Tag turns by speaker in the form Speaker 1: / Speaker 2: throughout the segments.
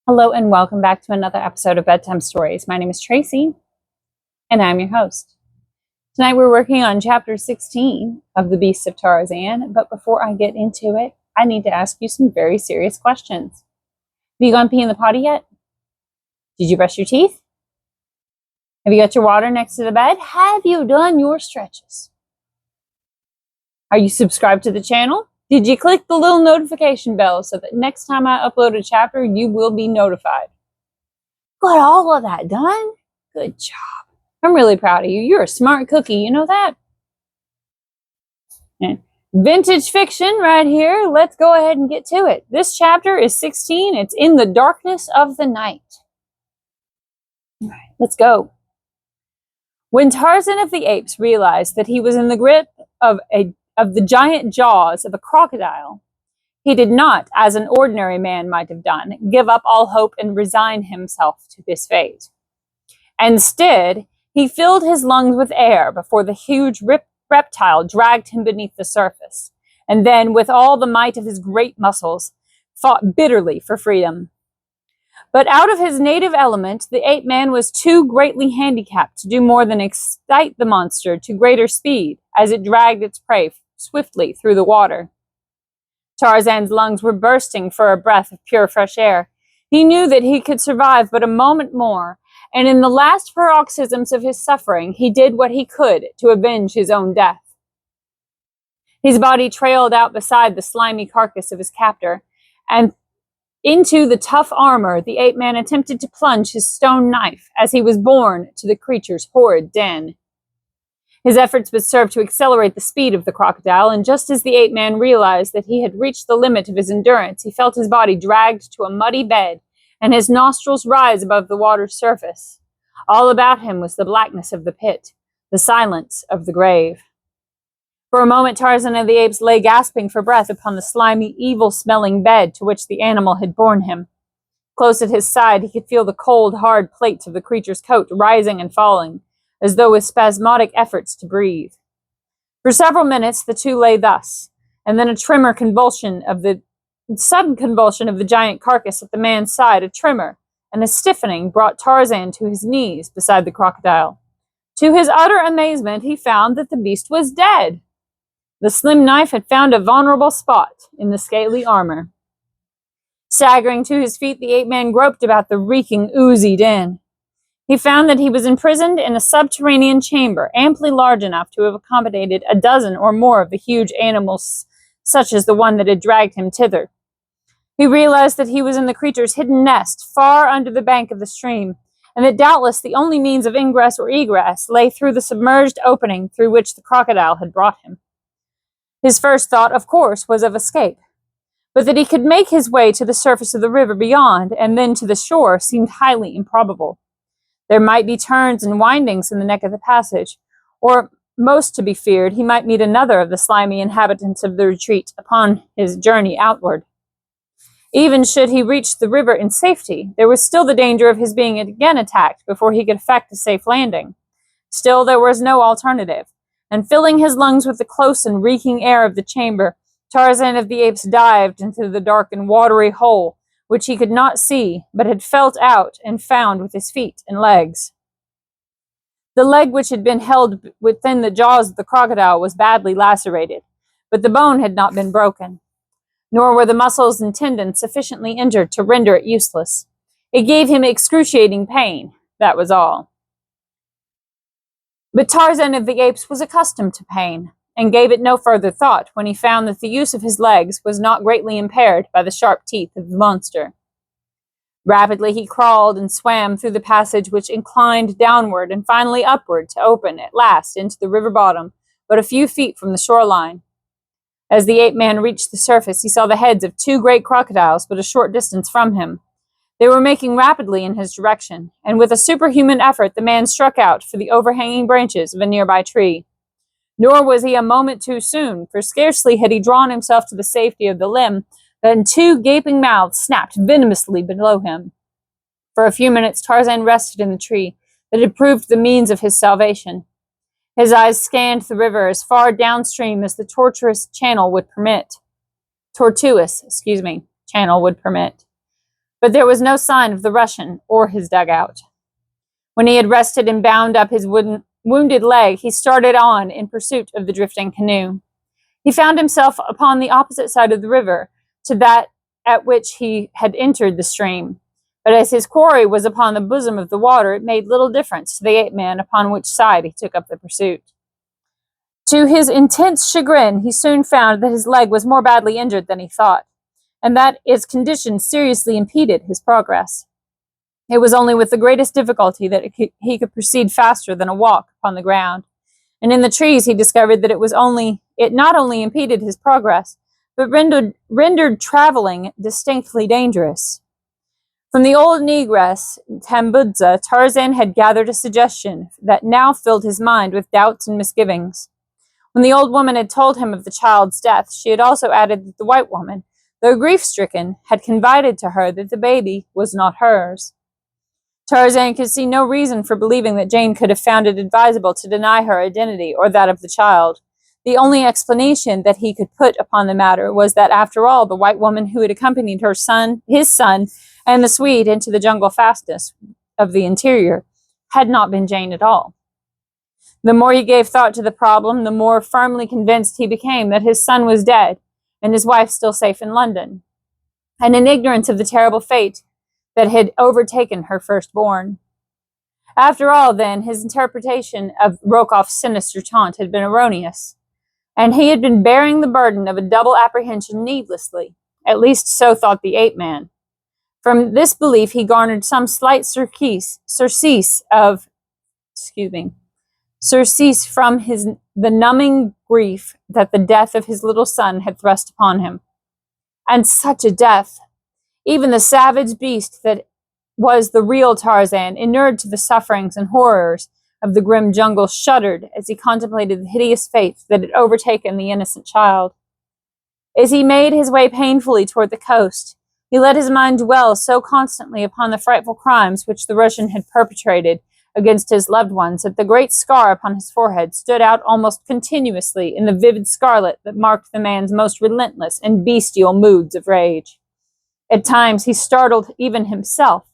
Speaker 1: Hello and welcome back to another episode of Bedtime Stories. My name is Tracy and I'm your host. Tonight we're working on chapter 16 of The Beasts of Tarzan, but before I get into it, I need to ask you some very serious questions. Have you gone pee in the potty yet? Did you brush your teeth? Have you got your water next to the bed? Have you done your stretches? Are you subscribed to the channel? Did you click the little notification bell so that next time I upload a chapter, you will be notified? Got all of that done? Good job. I'm really proud of you. You're a smart cookie, you know that? And vintage fiction right here. Let's go ahead and get to it. This chapter is 16. It's In the Darkness of the Night. All right, let's go. When Tarzan of the Apes realized that he was in the grip of the giant jaws of a crocodile, he did not, as an ordinary man might have done, give up all hope and resign himself to his fate. Instead, he filled his lungs with air before the huge reptile dragged him beneath the surface, and then, with all the might of his great muscles, fought bitterly for freedom. But out of his native element, the ape-man was too greatly handicapped to do more than excite the monster to greater speed as it dragged its prey swiftly through the water. Tarzan's lungs were bursting for a breath of pure fresh air. He knew that he could survive but a moment more, and in the last paroxysms of his suffering, he did what he could to avenge his own death. His body trailed out beside the slimy carcass of his captor, and into the tough armor the ape-man attempted to plunge his stone knife as he was borne to the creature's horrid den. His efforts would serve to accelerate the speed of the crocodile, and just as the ape-man realized that he had reached the limit of his endurance, he felt his body dragged to a muddy bed and his nostrils rise above the water's surface. All about him was the blackness of the pit, the silence of the grave. For a moment, Tarzan of the Apes lay gasping for breath upon the slimy, evil-smelling bed to which the animal had borne him. Close at his side, he could feel the cold, hard plates of the creature's coat rising and falling, as though with spasmodic efforts to breathe. For several minutes, the two lay thus, and then a sudden convulsion of the giant carcass at the man's side, a tremor and a stiffening brought Tarzan to his knees beside the crocodile. To his utter amazement, he found that the beast was dead. The slim knife had found a vulnerable spot in the scaly armor. Staggering to his feet, the ape-man groped about the reeking, oozy den. He found that he was imprisoned in a subterranean chamber, amply large enough to have accommodated a dozen or more of the huge animals, such as the one that had dragged him thither. He realized that he was in the creature's hidden nest, far under the bank of the stream, and that doubtless the only means of ingress or egress lay through the submerged opening through which the crocodile had brought him. His first thought, of course, was of escape, but that he could make his way to the surface of the river beyond and then to the shore seemed highly improbable. There might be turns and windings in the neck of the passage, or, most to be feared, he might meet another of the slimy inhabitants of the retreat upon his journey outward. Even should he reach the river in safety, there was still the danger of his being again attacked before he could effect a safe landing. Still, there was no alternative, and filling his lungs with the close and reeking air of the chamber, Tarzan of the Apes dived into the dark and watery hole, which he could not see, but had felt out and found with his feet and legs. The leg which had been held within the jaws of the crocodile was badly lacerated, but the bone had not been broken, nor were the muscles and tendons sufficiently injured to render it useless. It gave him excruciating pain, that was all. But Tarzan of the Apes was accustomed to pain, and gave it no further thought when he found that the use of his legs was not greatly impaired by the sharp teeth of the monster. Rapidly he crawled and swam through the passage which inclined downward and finally upward to open at last into the river bottom, but a few feet from the shoreline. As the ape-man reached the surface, he saw the heads of two great crocodiles but a short distance from him. They were making rapidly in his direction, and with a superhuman effort the man struck out for the overhanging branches of a nearby tree. Nor was he a moment too soon, for scarcely had he drawn himself to the safety of the limb than two gaping mouths snapped venomously below him. For a few minutes Tarzan rested in the tree that had proved the means of his salvation. His eyes scanned the river as far downstream as the tortuous channel would permit. but there was no sign of the Russian or his dugout. When he had rested and bound up his wounded leg, he started on in pursuit of the drifting canoe. He found himself upon the opposite side of the river to that at which he had entered the stream. But as his quarry was upon the bosom of the water, it made little difference to the ape-man upon which side he took up the pursuit. To his intense chagrin, he soon found that his leg was more badly injured than he thought, and that its condition seriously impeded his progress. It was only with the greatest difficulty that he could proceed faster than a walk upon the ground, and in the trees he discovered that it not only impeded his progress, but rendered traveling distinctly dangerous. From the old negress, Tambudza, Tarzan had gathered a suggestion that now filled his mind with doubts and misgivings. When the old woman had told him of the child's death, she had also added that the white woman, though grief-stricken, had confided to her that the baby was not hers. Tarzan could see no reason for believing that Jane could have found it advisable to deny her identity or that of the child. The only explanation that he could put upon the matter was that, after all, the white woman who had accompanied his son, and the Swede into the jungle fastness of the interior had not been Jane at all. The more he gave thought to the problem, the more firmly convinced he became that his son was dead and his wife still safe in London, and in ignorance of the terrible fate that had overtaken her firstborn. After all, then, his interpretation of Rokoff's sinister taunt had been erroneous, and he had been bearing the burden of a double apprehension needlessly. At least so thought the ape-man. From this belief he garnered some slight surcease from the numbing grief that the death of his little son had thrust upon him. And such a death! Even the savage beast that was the real Tarzan, inured to the sufferings and horrors of the grim jungle, shuddered as he contemplated the hideous fate that had overtaken the innocent child. As he made his way painfully toward the coast, he let his mind dwell so constantly upon the frightful crimes which the Russian had perpetrated against his loved ones that the great scar upon his forehead stood out almost continuously in the vivid scarlet that marked the man's most relentless and bestial moods of rage. At times he startled even himself,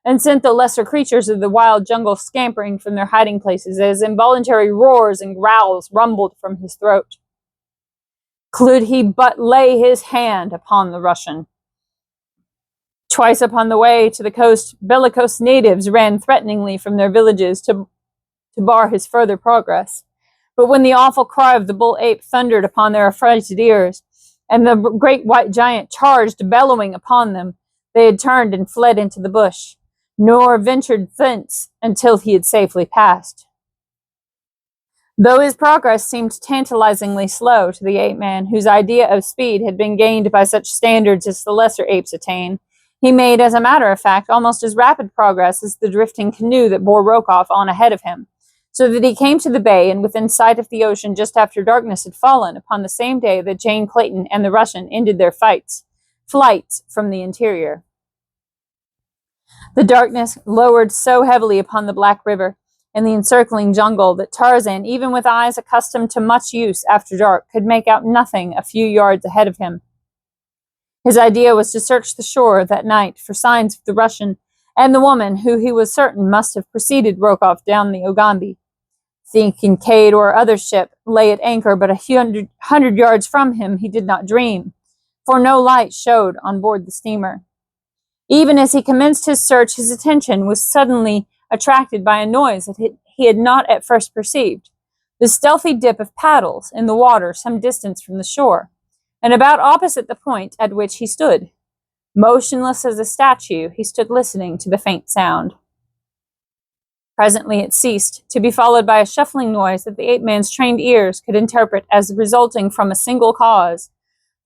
Speaker 1: and sent the lesser creatures of the wild jungle scampering from their hiding places as involuntary roars and growls rumbled from his throat. Could he but lay his hand upon the Russian! Twice upon the way to the coast, bellicose natives ran threateningly from their villages to bar his further progress. But when the awful cry of the bull ape thundered upon their affrighted ears, and the great white giant charged bellowing upon them, they had turned and fled into the bush, nor ventured thence until he had safely passed. Though his progress seemed tantalizingly slow to the ape-man, whose idea of speed had been gained by such standards as the lesser apes attain, he made, as a matter of fact, almost as rapid progress as the drifting canoe that bore Rokoff on ahead of him, so that he came to the bay and within sight of the ocean just after darkness had fallen upon the same day that Jane Clayton and the Russian ended their flights from the interior. The darkness lowered so heavily upon the Black River and the encircling jungle that Tarzan, even with eyes accustomed to much use after dark, could make out nothing a few yards ahead of him. His idea was to search the shore that night for signs of the Russian and the woman who he was certain must have preceded Rokoff down the Ugambi. The Kincaid or other ship lay at anchor but 100 yards from him he did not dream, for no light showed on board the steamer. Even as he commenced his search, his attention was suddenly attracted by a noise that he had not at first perceived, the stealthy dip of paddles in the water some distance from the shore, and about opposite the point at which he stood. Motionless as a statue, he stood listening to the faint sound. Presently it ceased, to be followed by a shuffling noise that the ape-man's trained ears could interpret as resulting from a single cause,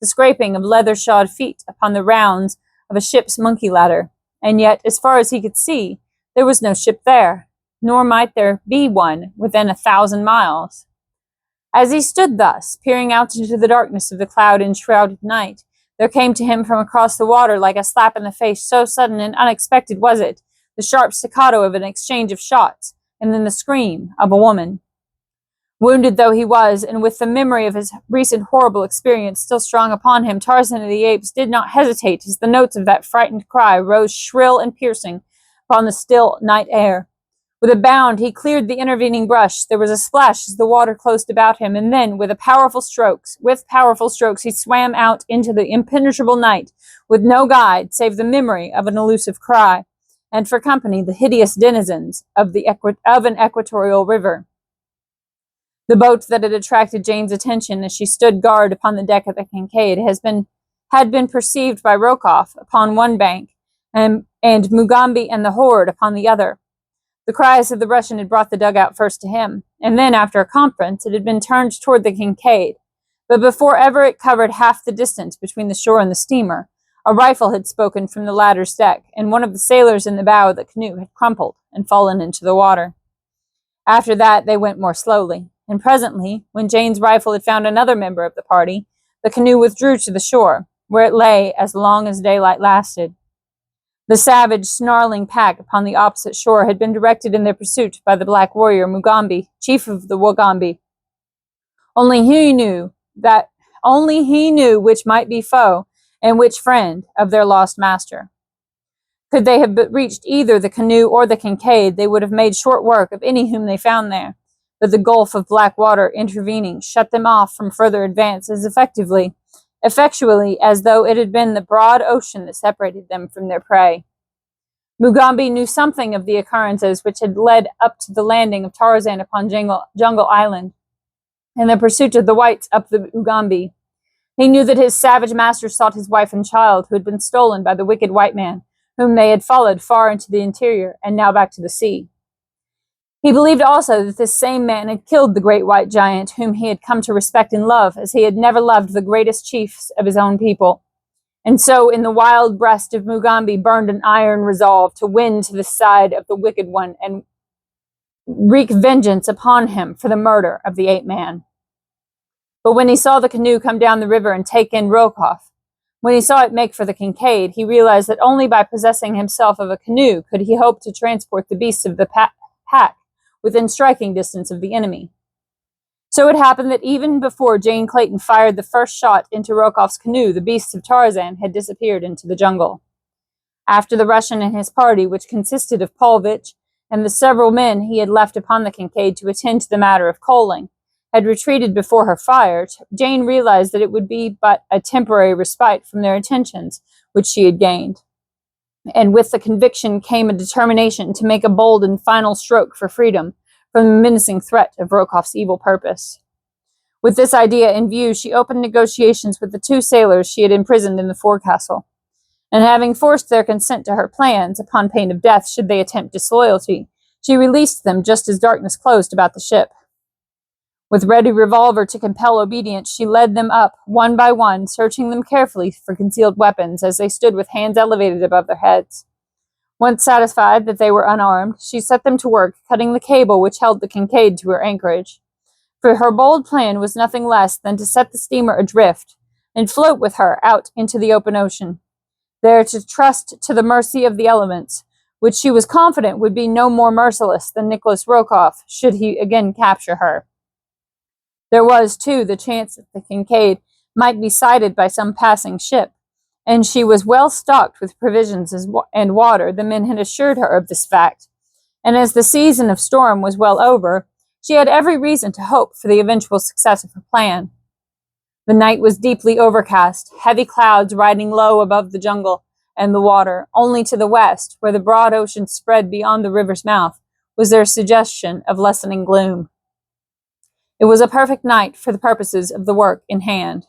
Speaker 1: the scraping of leather-shod feet upon the rounds of a ship's monkey ladder, and yet, as far as he could see, there was no ship there, nor might there be one within 1,000 miles. As he stood thus, peering out into the darkness of the cloud-enshrouded night, there came to him from across the water like a slap in the face, so sudden and unexpected was it, the sharp staccato of an exchange of shots, and then the scream of a woman. Wounded though he was, and with the memory of his recent horrible experience still strong upon him, Tarzan of the Apes did not hesitate as the notes of that frightened cry rose shrill and piercing upon the still night air. With a bound, he cleared the intervening brush. There was a splash as the water closed about him, and then, with powerful strokes, he swam out into the impenetrable night, with no guide save the memory of an elusive cry, and for company the hideous denizens of an equatorial river. The boat that had attracted Jane's attention as she stood guard upon the deck of the Kincaid had been perceived by Rokoff upon one bank, and Mugambi and the horde upon the other. The cries of the Russian had brought the dugout first to him, and then, after a conference, it had been turned toward the Kincaid. But before ever it covered half the distance between the shore and the steamer, a rifle had spoken from the latter's deck, and one of the sailors in the bow of the canoe had crumpled and fallen into the water. After that, they went more slowly, and presently, when Jane's rifle had found another member of the party, the canoe withdrew to the shore, where it lay as long as daylight lasted. The savage, snarling pack upon the opposite shore had been directed in their pursuit by the black warrior Mugambi, chief of the Wagambi. Only he knew which might be foe and which friend of their lost master. Could they have reached either the canoe or the Kincaid, they would have made short work of any whom they found there, but the gulf of black water intervening shut them off from further advance as effectually as though it had been the broad ocean that separated them from their prey. Mugambi knew something of the occurrences which had led up to the landing of Tarzan upon Jungle Island, and the pursuit of the whites up the Ugambi. He knew that his savage master sought his wife and child, who had been stolen by the wicked white man, whom they had followed far into the interior, and now back to the sea. He believed also that this same man had killed the great white giant, whom he had come to respect and love, as he had never loved the greatest chiefs of his own people. And so in the wild breast of Mugambi burned an iron resolve to win to the side of the wicked one and wreak vengeance upon him for the murder of the ape man. But when he saw the canoe come down the river and take in Rokoff, when he saw it make for the Kincaid, he realized that only by possessing himself of a canoe could he hope to transport the beasts of the pack within striking distance of the enemy. So it happened that even before Jane Clayton fired the first shot into Rokoff's canoe, the beasts of Tarzan had disappeared into the jungle. After the Russian and his party, which consisted of Paulvitch and the several men he had left upon the Kincaid to attend to the matter of coaling, had retreated before her fire, Jane realized that it would be but a temporary respite from their attentions which she had gained. And with the conviction came a determination to make a bold and final stroke for freedom from the menacing threat of Rokoff's evil purpose. With this idea in view, she opened negotiations with the 2 sailors she had imprisoned in the forecastle, and having forced their consent to her plans, upon pain of death should they attempt disloyalty, she released them just as darkness closed about the ship. With ready revolver to compel obedience, she led them up, one by one, searching them carefully for concealed weapons as they stood with hands elevated above their heads. Once satisfied that they were unarmed, she set them to work cutting the cable which held the Kincaid to her anchorage. For her bold plan was nothing less than to set the steamer adrift and float with her out into the open ocean, there to trust to the mercy of the elements, which she was confident would be no more merciless than Nicholas Rokoff should he again capture her. There was, too, the chance that the Kincaid might be sighted by some passing ship, and she was well stocked with provisions and water. The men had assured her of this fact, and as the season of storm was well over, she had every reason to hope for the eventual success of her plan. The night was deeply overcast, heavy clouds riding low above the jungle and the water. Only to the west, where the broad ocean spread beyond the river's mouth, was there a suggestion of lessening gloom. It was a perfect night for the purposes of the work in hand.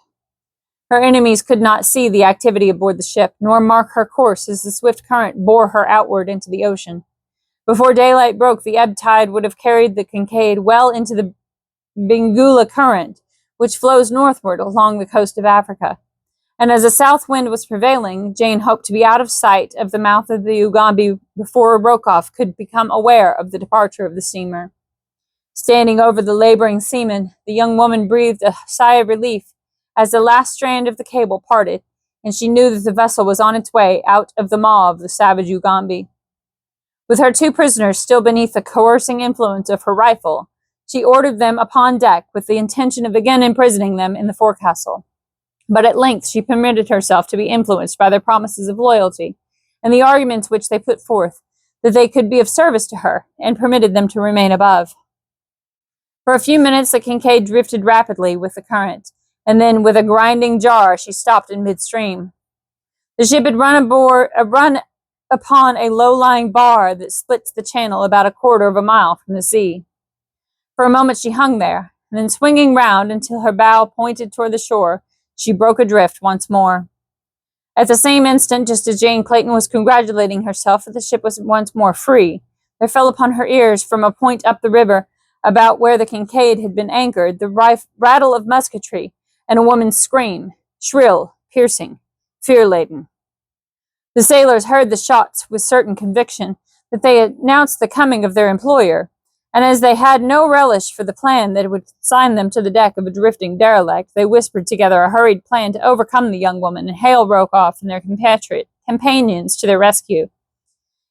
Speaker 1: Her enemies could not see the activity aboard the ship, nor mark her course as the swift current bore her outward into the ocean. Before daylight broke, the ebb tide would have carried the Kincaid well into the Bingula current, which flows northward along the coast of Africa. And as a south wind was prevailing, Jane hoped to be out of sight of the mouth of the Ugambi before Rokoff could become aware of the departure of the steamer. Standing over the laboring seamen, the young woman breathed a sigh of relief as the last strand of the cable parted, and she knew that the vessel was on its way out of the maw of the savage Ugambi. With her 2 prisoners still beneath the coercing influence of her rifle, she ordered them upon deck with the intention of again imprisoning them in the forecastle. But at length she permitted herself to be influenced by their promises of loyalty, and the arguments which they put forth, that they could be of service to her, and permitted them to remain above. For a few minutes the Kincaid drifted rapidly with the current, and then with a grinding jar she stopped in midstream. The ship had run upon a low-lying bar that splits the channel about a quarter of a mile from the sea. For a moment she hung there, and then swinging round until her bow pointed toward the shore, she broke adrift once more. At the same instant, just as Jane Clayton was congratulating herself that the ship was once more free, there fell upon her ears from a point up the river about where the Kincaid had been anchored the rattle of musketry and a woman's scream, shrill, piercing, fear-laden. The sailors heard the shots with certain conviction that they announced the coming of their employer, and as they had no relish for the plan that would sign them to the deck of a drifting derelict, they whispered together a hurried plan to overcome the young woman and hail Rokoff and their companions to their rescue.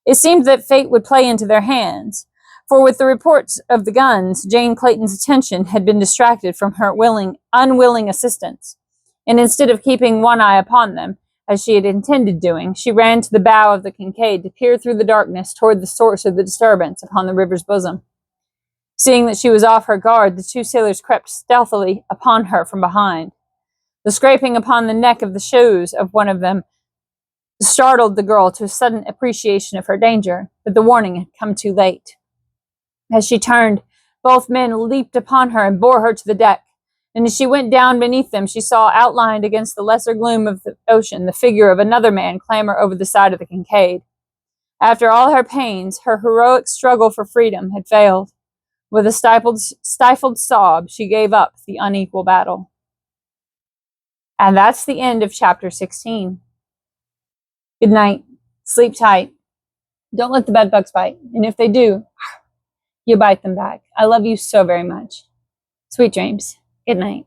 Speaker 1: It seemed that fate would play into their hands, for with the reports of the guns, Jane Clayton's attention had been distracted from her unwilling assistance, and instead of keeping one eye upon them, as she had intended doing, she ran to the bow of the Kincaid to peer through the darkness toward the source of the disturbance upon the river's bosom. Seeing that she was off her guard, the two sailors crept stealthily upon her from behind. The scraping upon the neck of the shoes of one of them startled the girl to a sudden appreciation of her danger, but the warning had come too late. As she turned, both men leaped upon her and bore her to the deck, and as she went down beneath them, she saw outlined against the lesser gloom of the ocean the figure of another man clamber over the side of the Kincaid. After all her pains, her heroic struggle for freedom had failed. With a stifled sob, she gave up the unequal battle. And that's the end of chapter 16. Good night. Sleep tight. Don't let the bed bugs bite. And if they do, you bite them back. I love you so very much. Sweet dreams. Good night.